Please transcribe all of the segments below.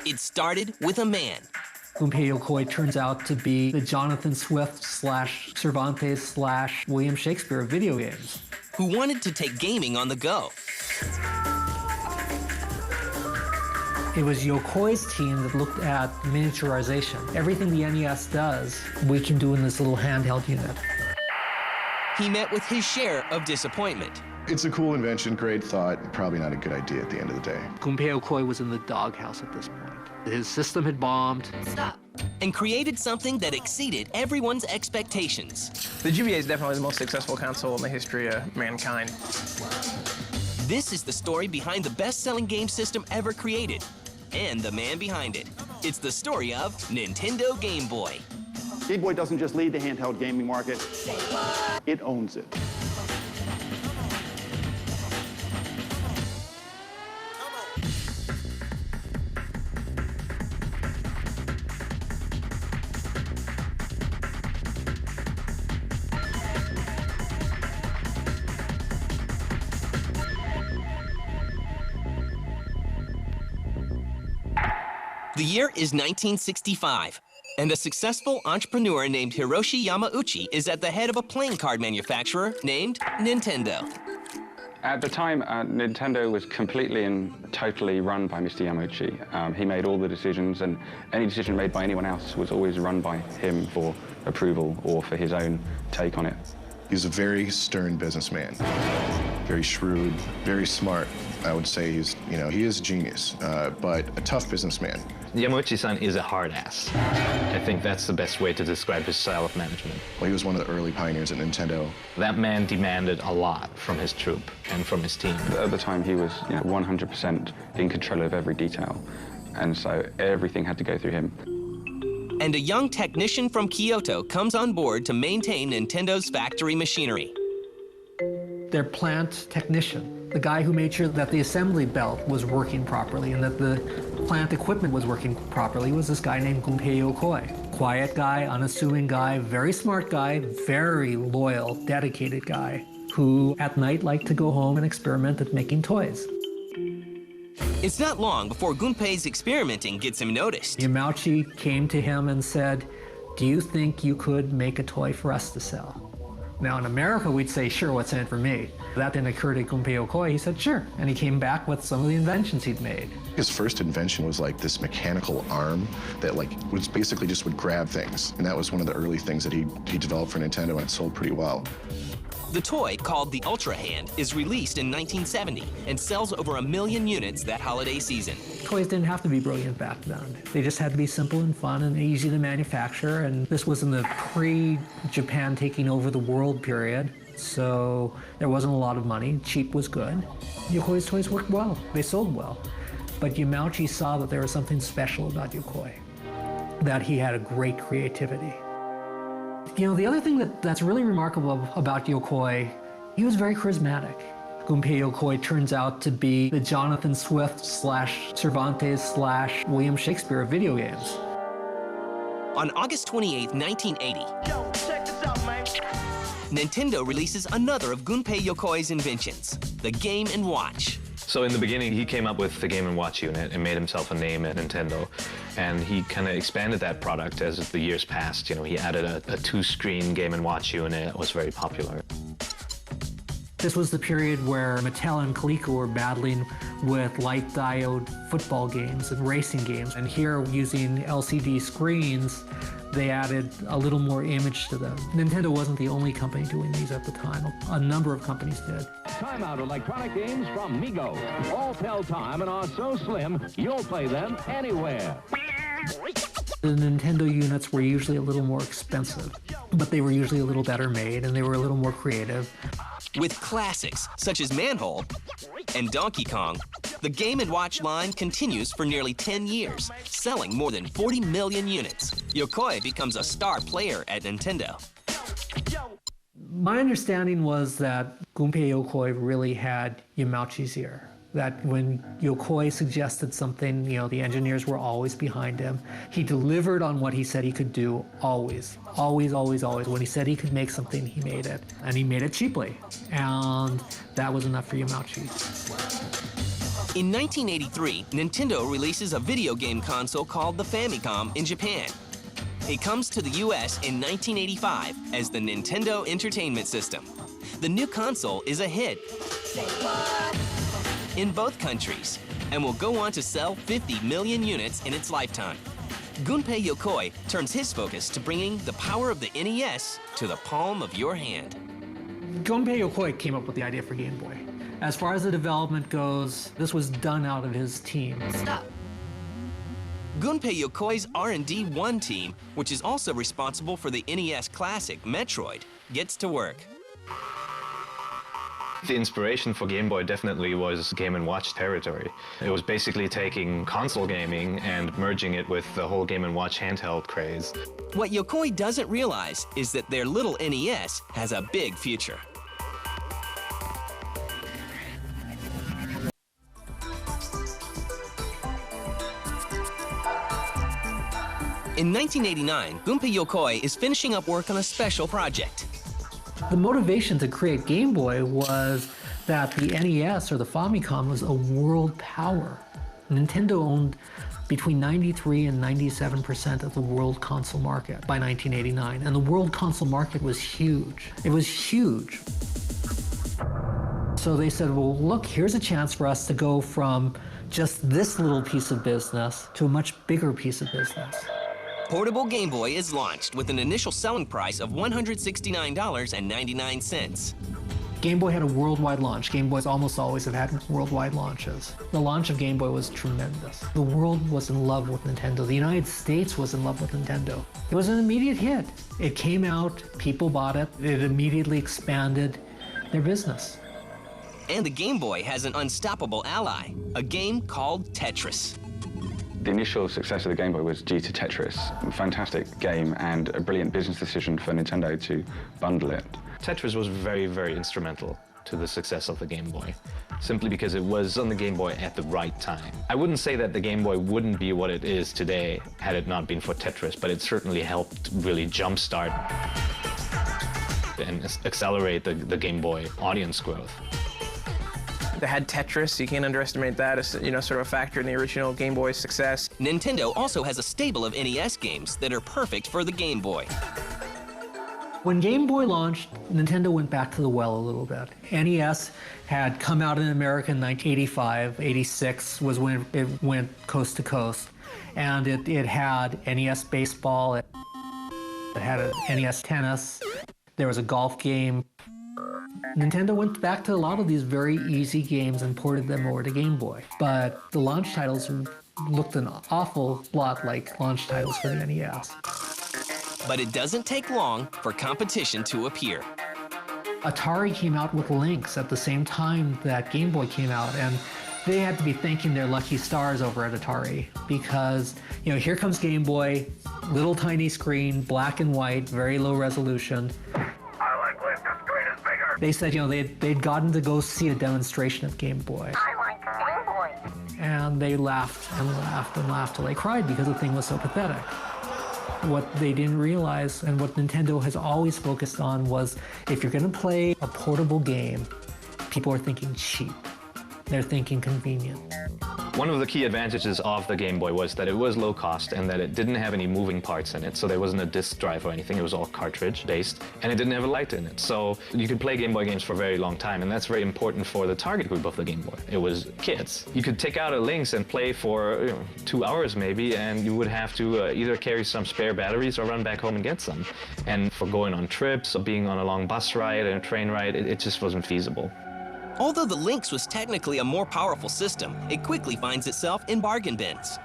It started with a man. Gunpei Yokoi turns out to be the Jonathan Swift / Cervantes / William Shakespeare of video games. Who wanted to take gaming on the go. It was Yokoi's team that looked at miniaturization. Everything the NES does, we can do in this little handheld unit. He met with his share of disappointment. It's a cool invention, great thought, probably not a good idea at the end of the day. Gunpei Yokoi was in the doghouse at this point. His system had bombed. Stop. And created something that exceeded everyone's expectations. The GBA is definitely the most successful console in the history of mankind. This is the story behind the best-selling game system ever created, and the man behind it. It's the story of Nintendo Game Boy. Game Boy doesn't just lead the handheld gaming market, it owns it. The year is 1965, and a successful entrepreneur named Hiroshi Yamauchi is at the head of a playing card manufacturer named Nintendo. At the time, Nintendo was completely and totally run by Mr. Yamauchi. He made all the decisions, and any decision made by anyone else was always run by him for approval or for his own take on it. He's a very stern businessman, very shrewd, very smart. I would say he is a genius, but a tough businessman. Yamauchi-san is a hard ass. I think that's the best way to describe his style of management. Well, he was one of the early pioneers at Nintendo. That man demanded a lot from his troupe and from his team. At the time, he was 100% in control of every detail, and so everything had to go through him. And a young technician from Kyoto comes on board to maintain Nintendo's factory machinery. Their plant technician, the guy who made sure that the assembly belt was working properly and that the plant equipment was working properly, was this guy named Gunpei Yokoi. Quiet guy, unassuming guy, very smart guy, very loyal, dedicated guy, who at night liked to go home and experiment at making toys. It's not long before Gunpei's experimenting gets him noticed. Yamauchi came to him and said, "Do you think you could make a toy for us to sell?" Now in America, we'd say, "Sure, what's in it for me?" That didn't occur to Gunpei Yokoi. He said, "Sure." And he came back with some of the inventions he'd made. His first invention was like this mechanical arm that was basically just would grab things. And that was one of the early things that he developed for Nintendo, and it sold pretty well. The toy, called the Ultra Hand, is released in 1970 and sells over 1 million units that holiday season. Toys didn't have to be brilliant back then. They just had to be simple and fun and easy to manufacture. And this was in the pre-Japan taking over the world period. So there wasn't a lot of money. Cheap was good. Yokoi's toys worked well. They sold well. But Yamauchi saw that there was something special about Yokoi, that he had a great creativity. The other thing that's really remarkable about Yokoi, he was very charismatic. Gunpei Yokoi turns out to be the Jonathan Swift / Cervantes / William Shakespeare of video games. On August 28, 1980, Nintendo releases another of Gunpei Yokoi's inventions, the Game & Watch. So in the beginning, he came up with the Game & Watch unit and made himself a name at Nintendo. And he kind of expanded that product as the years passed. He added a 2-screen Game & Watch unit that was very popular. This was the period where Mattel and Coleco were battling with light diode football games and racing games. And here, using LCD screens, they added a little more image to them. Nintendo wasn't the only company doing these at the time. A number of companies did. Timeout electronic games from Mego. All tell time and are so slim, you'll play them anywhere. The Nintendo units were usually a little more expensive, but they were usually a little better made and they were a little more creative. With classics such as Manhole and Donkey Kong, the Game & Watch line continues for nearly 10 years, selling more than 40 million units. Yokoi becomes a star player at Nintendo. My understanding was that Gunpei Yokoi really had Yamauchi's ear. That when Yokoi suggested something, the engineers were always behind him. He delivered on what he said he could do, always. Always, always, always. When he said he could make something, he made it. And he made it cheaply. And that was enough for Yamauchi. In 1983, Nintendo releases a video game console called the Famicom in Japan. It comes to the US in 1985 as the Nintendo Entertainment System. The new console is a hit in both countries and will go on to sell 50 million units in its lifetime. Gunpei Yokoi turns his focus to bringing the power of the NES to the palm of your hand. Gunpei Yokoi came up with the idea for Game Boy. As far as the development goes, this was done out of his team. Stop. Gunpei Yokoi's R&D 1 team, which is also responsible for the NES classic Metroid, gets to work. The inspiration for Game Boy definitely was Game & Watch territory. It was basically taking console gaming and merging it with the whole Game & Watch handheld craze. What Yokoi doesn't realize is that their little NES has a big future. In 1989, Gunpei Yokoi is finishing up work on a special project. The motivation to create Game Boy was that the NES or the Famicom was a world power. Nintendo owned between 93 and 97% of the world console market by 1989, and the world console market was huge. It was huge. So they said, well, look, here's a chance for us to go from just this little piece of business to a much bigger piece of business. Portable Game Boy is launched with an initial selling price of $169.99. Game Boy had a worldwide launch. Game Boys almost always have had worldwide launches. The launch of Game Boy was tremendous. The world was in love with Nintendo. The United States was in love with Nintendo. It was an immediate hit. It came out, people bought it, it immediately expanded their business. And the Game Boy has an unstoppable ally, a game called Tetris. The initial success of the Game Boy was due to Tetris. A fantastic game and a brilliant business decision for Nintendo to bundle it. Tetris was very, very instrumental to the success of the Game Boy, simply because it was on the Game Boy at the right time. I wouldn't say that the Game Boy wouldn't be what it is today had it not been for Tetris, but it certainly helped really jumpstart and accelerate the Game Boy audience growth. They had Tetris, you can't underestimate that as, sort of a factor in the original Game Boy's success. Nintendo also has a stable of NES games that are perfect for the Game Boy. When Game Boy launched, Nintendo went back to the well a little bit. NES had come out in America in 1985, 86 was when it went coast to coast. And it had NES Baseball, it had a NES Tennis, there was a golf game. Nintendo went back to a lot of these very easy games and ported them over to Game Boy. But the launch titles looked an awful lot like launch titles for the NES. But it doesn't take long for competition to appear. Atari came out with Lynx at the same time that Game Boy came out, and they had to be thanking their lucky stars over at Atari because, here comes Game Boy, little tiny screen, black and white, very low resolution. They said, they'd gotten to go see a demonstration of Game Boy. I like Game Boy. And they laughed and laughed and laughed till they cried because the thing was so pathetic. What they didn't realize, and what Nintendo has always focused on, was if you're going to play a portable game, people are thinking cheap. They're thinking convenient. One of the key advantages of the Game Boy was that it was low cost and that it didn't have any moving parts in it. So there wasn't a disk drive or anything. It was all cartridge based, and it didn't have a light in it. So you could play Game Boy games for a very long time, and that's very important for the target group of the Game Boy. It was kids. You could take out a Lynx and play for 2 hours maybe, and you would have to either carry some spare batteries or run back home and get some. And for going on trips or being on a long bus ride and a train ride, it just wasn't feasible. Although the Lynx was technically a more powerful system, it quickly finds itself in bargain bins.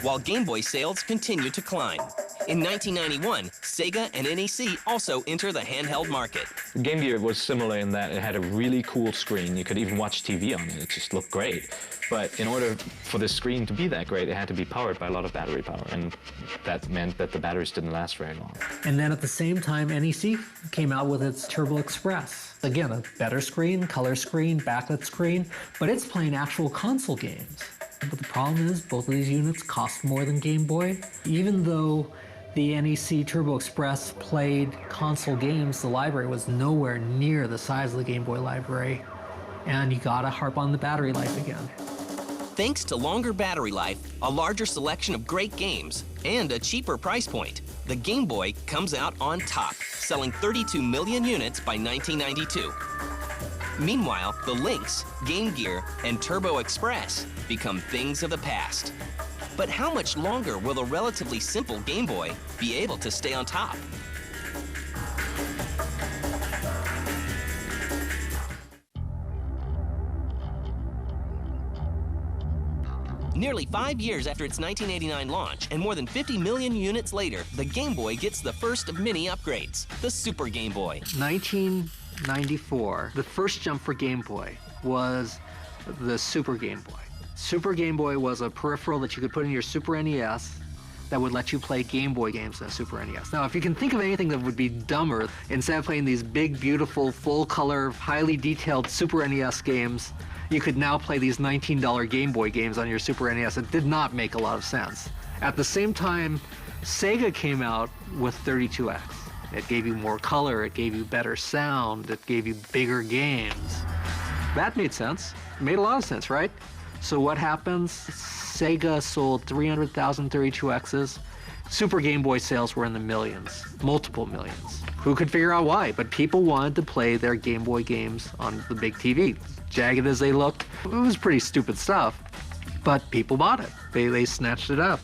While Game Boy sales continue to climb. In 1991, Sega and NEC also enter the handheld market. Game Gear was similar in that it had a really cool screen. You could even watch TV on it. It just looked great. But in order for the screen to be that great, it had to be powered by a lot of battery power, and that meant that the batteries didn't last very long. And then at the same time, NEC came out with its Turbo Express. Again, a better screen, color screen, backlit screen, but it's playing actual console games. But the problem is, both of these units cost more than Game Boy. Even though the NEC Turbo Express played console games, the library was nowhere near the size of the Game Boy library. and you gotta harp on the battery life again. Thanks to longer battery life, a larger selection of great games, and a cheaper price point, the Game Boy comes out on top, selling 32 million units by 1992. Meanwhile, the Lynx, Game Gear, and Turbo Express become things of the past. But how much longer will the relatively simple Game Boy be able to stay on top? Nearly 5 years after its 1989 launch, and more than 50 million units later, the Game Boy gets the first of many upgrades, the Super Game Boy. 1994, the first jump for Game Boy was the Super Game Boy. Super Game Boy was a peripheral that you could put in your Super NES that would let you play Game Boy games in a Super NES. Now, if you can think of anything that would be dumber, instead of playing these big, beautiful, full-color, highly detailed Super NES games, you could now play these $19 Game Boy games on your Super NES. It did not make a lot of sense. At the same time, Sega came out with 32X. It gave you more color, it gave you better sound, it gave you bigger games. That made sense. It made a lot of sense, right? So what happens? Sega sold 300,000 32Xs. Super Game Boy sales were in the millions, multiple millions. Who could figure out why? But people wanted to play their Game Boy games on the big TV. Jagged as they looked, it was pretty stupid stuff, but people bought it. They snatched it up.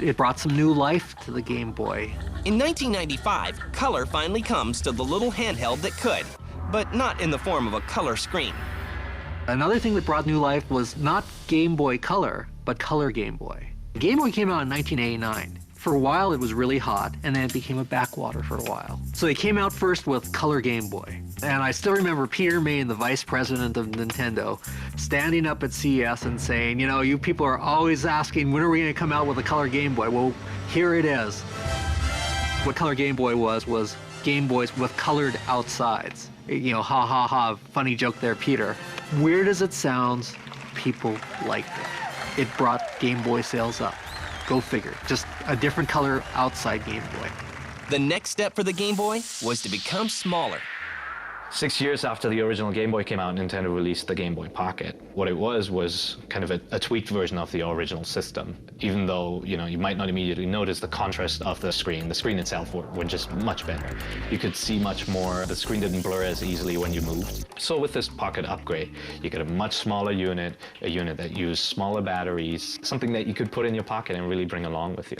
It brought some new life to the Game Boy. In 1995, color finally comes to the little handheld that could, but not in the form of a color screen. Another thing that brought new life was not Game Boy Color, but Color Game Boy. Game Boy came out in 1989. For a while, it was really hot, and then it became a backwater for a while. So they came out first with Color Game Boy. And I still remember Peter Main, the vice president of Nintendo, standing up at CES and saying, you know, you people are always asking, when are we going to come out with a Color Game Boy? Well, here it is. What Color Game Boy was Game Boys with colored outsides. You know, ha ha ha, funny joke there, Peter. Weird as it sounds, people liked it. It brought Game Boy sales up. Go figure. Just a different color outside Game Boy. The next step for the Game Boy was to become smaller. 6 years after the original Game Boy came out, Nintendo released the Game Boy Pocket. What it was kind of a tweaked version of the original system. Even though, you know, you might not immediately notice the contrast of the screen. The screen itself were just much better. You could see much more. The screen didn't blur as easily when you moved. So with this Pocket upgrade, you get a much smaller unit, a unit that used smaller batteries, something that you could put in your pocket and really bring along with you.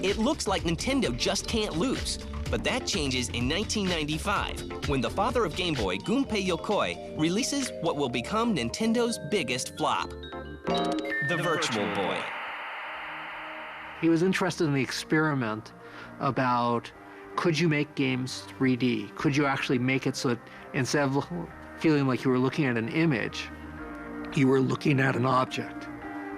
It looks like Nintendo just can't lose. But that changes in 1995, when the father of Game Boy, Gunpei Yokoi, releases what will become Nintendo's biggest flop, the Virtual Boy. He was interested in the experiment about, could you make games 3D? Could you actually make it so that instead of feeling like you were looking at an image, you were looking at an object?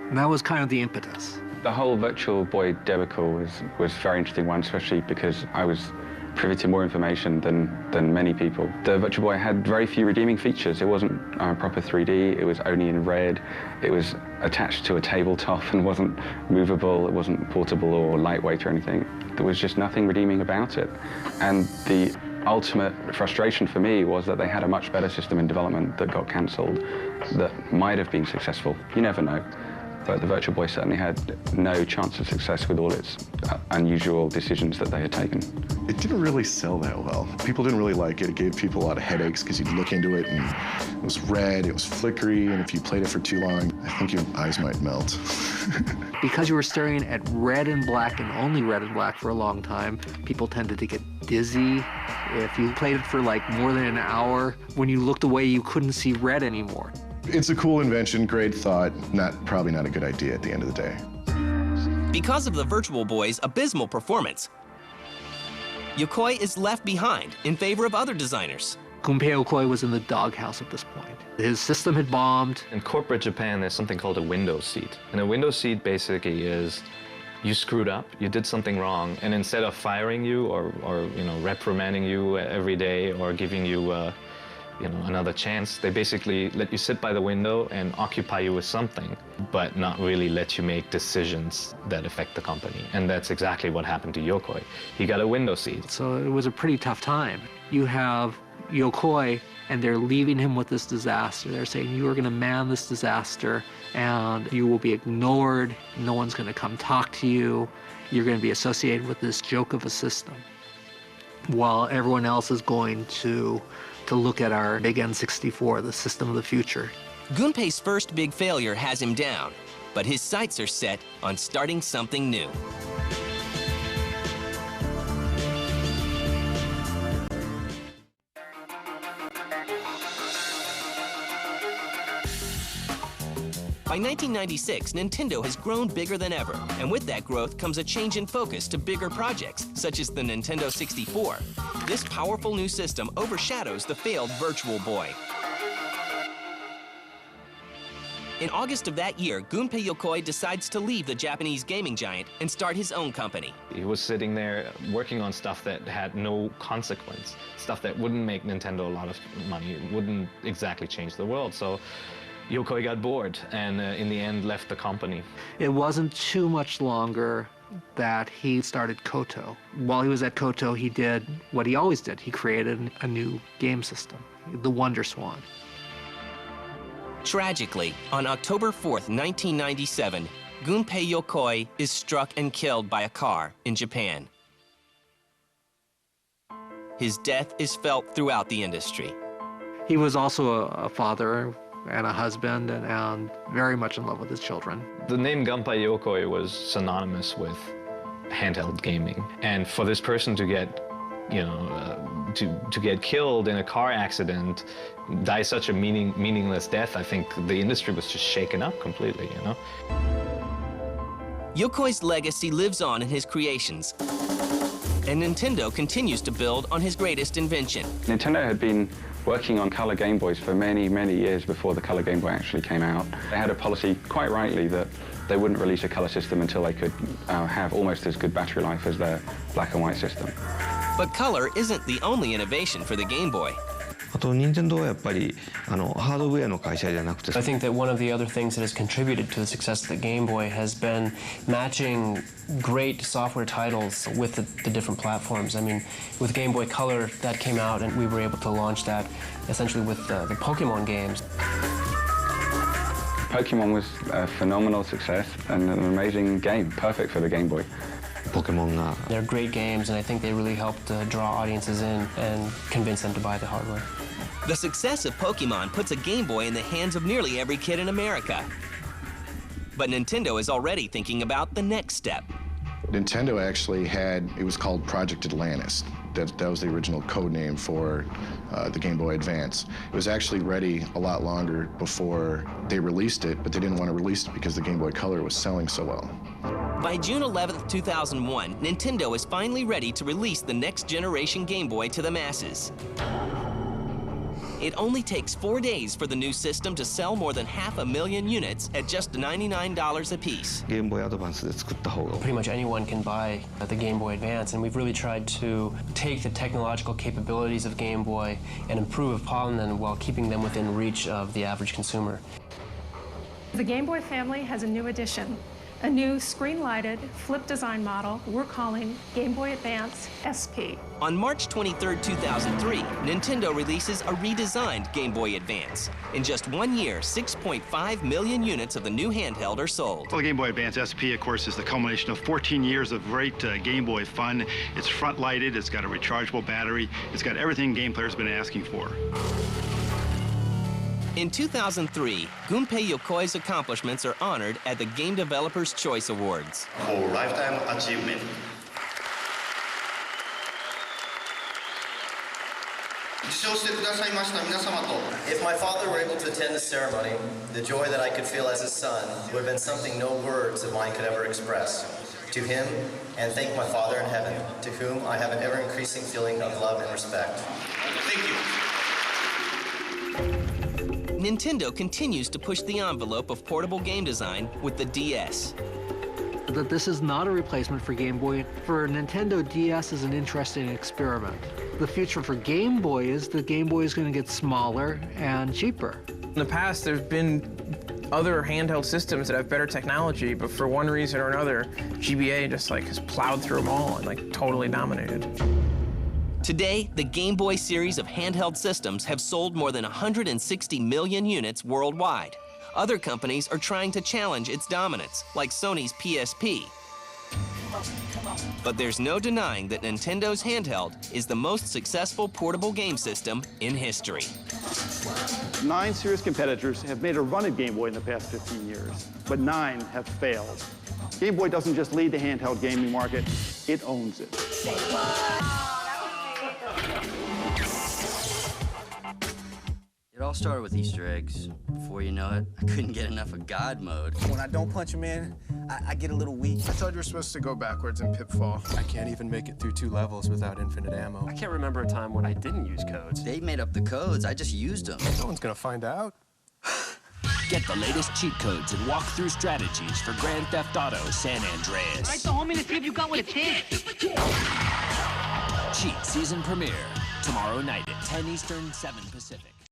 And that was kind of the impetus. The whole Virtual Boy debacle was a very interesting one, especially because I was privy to more information than many people. The Virtual Boy had very few redeeming features. It wasn't proper 3D, it was only in red, it was attached to a tabletop and wasn't movable, it wasn't portable or lightweight or anything. There was just nothing redeeming about it. And the ultimate frustration for me was that they had a much better system in development that got cancelled that might have been successful. You never know. But the Virtual Boy certainly had no chance of success with all its unusual decisions that they had taken. It didn't really sell that well. People didn't really like it. It gave people a lot of headaches because you'd look into it and it was red, it was flickery, and if you played it for too long, I think your eyes might melt. Because you were staring at red and black and only red and black for a long time, people tended to get dizzy. If you played it for like more than an hour, when you looked away, you couldn't see red anymore. It's a cool invention, great thought, probably not a good idea at the end of the day. Because of the Virtual Boy's abysmal performance, Yokoi is left behind in favor of other designers. Gunpei Yokoi was in the doghouse at this point. His system had bombed. In corporate Japan, there's something called a window seat. And a window seat basically is you screwed up, you did something wrong, and instead of firing you or you know, reprimanding you every day or giving you you know, another chance, they basically let you sit by the window and occupy you with something, but not really let you make decisions that affect the company. And that's exactly what happened to Yokoi. He got a window seat. So it was a pretty tough time. You have Yokoi, and they're leaving him with this disaster. They're saying, you are going to man this disaster, and you will be ignored. No one's going to come talk to you. You're going to be associated with this joke of a system, while everyone else is going to look at our big N64, the system of the future. Gunpei's first big failure has him down, but his sights are set on starting something new. By 1996, Nintendo has grown bigger than ever, and with that growth comes a change in focus to bigger projects, such as the Nintendo 64. This powerful new system overshadows the failed Virtual Boy. In August of that year, Gunpei Yokoi decides to leave the Japanese gaming giant and start his own company. He was sitting there working on stuff that had no consequence, stuff that wouldn't make Nintendo a lot of money, wouldn't exactly change the world. So Yokoi got bored and in the end left the company. It wasn't too much longer that he started Koto. While he was at Koto, he did what he always did. He created a new game system, the Wonder Swan. Tragically, on October 4th, 1997, Gunpei Yokoi is struck and killed by a car in Japan. His death is felt throughout the industry. He was also a father and a husband and very much in love with his children. The name Gunpei Yokoi was synonymous with handheld gaming. And for this person to get, to get killed in a car accident, die such a meaningless death, I think the industry was just shaken up completely, Yokoi's legacy lives on in his creations, and Nintendo continues to build on his greatest invention. Nintendo had been working on color Game Boys for many, many years before the color Game Boy actually came out. They had a policy, quite rightly, that they wouldn't release a color system until they could have almost as good battery life as their black and white system. But color isn't the only innovation for the Game Boy. I think that one of the other things that has contributed to the success of the Game Boy has been matching great software titles with the different platforms. I mean, with Game Boy Color, that came out and we were able to launch that essentially with the Pokemon games. Pokemon was a phenomenal success and an amazing game, perfect for the Game Boy. Pokemon. They're great games, and I think they really helped draw audiences in and convince them to buy the hardware. The success of Pokemon puts a Game Boy in the hands of nearly every kid in America. But Nintendo is already thinking about the next step. Nintendo actually had, it was called Project Atlantis. That was the original code name for the Game Boy Advance. It was actually ready a lot longer before they released it, but they didn't want to release it because the Game Boy Color was selling so well. By June 11th, 2001, Nintendo is finally ready to release the next generation Game Boy to the masses. It only takes 4 days for the new system to sell more than 500,000 units at just $99 a piece. Game Boy Advance Pretty much anyone can buy the Game Boy Advance, and we've really tried to take the technological capabilities of Game Boy and improve upon them while keeping them within reach of the average consumer. The Game Boy family has a new addition. A new screen-lighted, flip design model we're calling Game Boy Advance SP. On March 23, 2003, Nintendo releases a redesigned Game Boy Advance. In just 1 year, 6.5 million units of the new handheld are sold. Well, the Game Boy Advance SP, of course, is the culmination of 14 years of great Game Boy fun. It's front-lighted, it's got a rechargeable battery, it's got everything game players have been asking for. In 2003, Gunpei Yokoi's accomplishments are honored at the Game Developers' Choice Awards. For lifetime achievement. If my father were able to attend the ceremony, the joy that I could feel as his son would have been something no words of mine could ever express. To him, and thank my Father in heaven, to whom I have an ever-increasing feeling of love and respect. Thank you. Nintendo continues to push the envelope of portable game design with the DS. That this is not a replacement for Game Boy. For Nintendo, DS is an interesting experiment. The future for Game Boy is the Game Boy is going to get smaller and cheaper. In the past, there's been other handheld systems that have better technology, but for one reason or another, GBA just has plowed through them all and totally dominated. Today, the Game Boy series of handheld systems have sold more than 160 million units worldwide. Other companies are trying to challenge its dominance, like Sony's PSP. But there's no denying that Nintendo's handheld is the most successful portable game system in history. 9 serious competitors have made a run at Game Boy in the past 15 years, but 9 have failed. Game Boy doesn't just lead the handheld gaming market, it owns it. It all started with Easter eggs. Before you know it, I couldn't get enough of God mode. When I don't punch him in, I get a little weak. I thought you were supposed to go backwards in Pitfall. I can't even make it through 2 levels without infinite ammo. I can't remember a time when I didn't use codes. They made up the codes, I just used them. No one's gonna find out. Get the latest cheat codes and walk-through strategies for Grand Theft Auto San Andreas. Write the homie to see if you got what it takes. Cheat season premiere tomorrow night at 10 Eastern, 7 Pacific.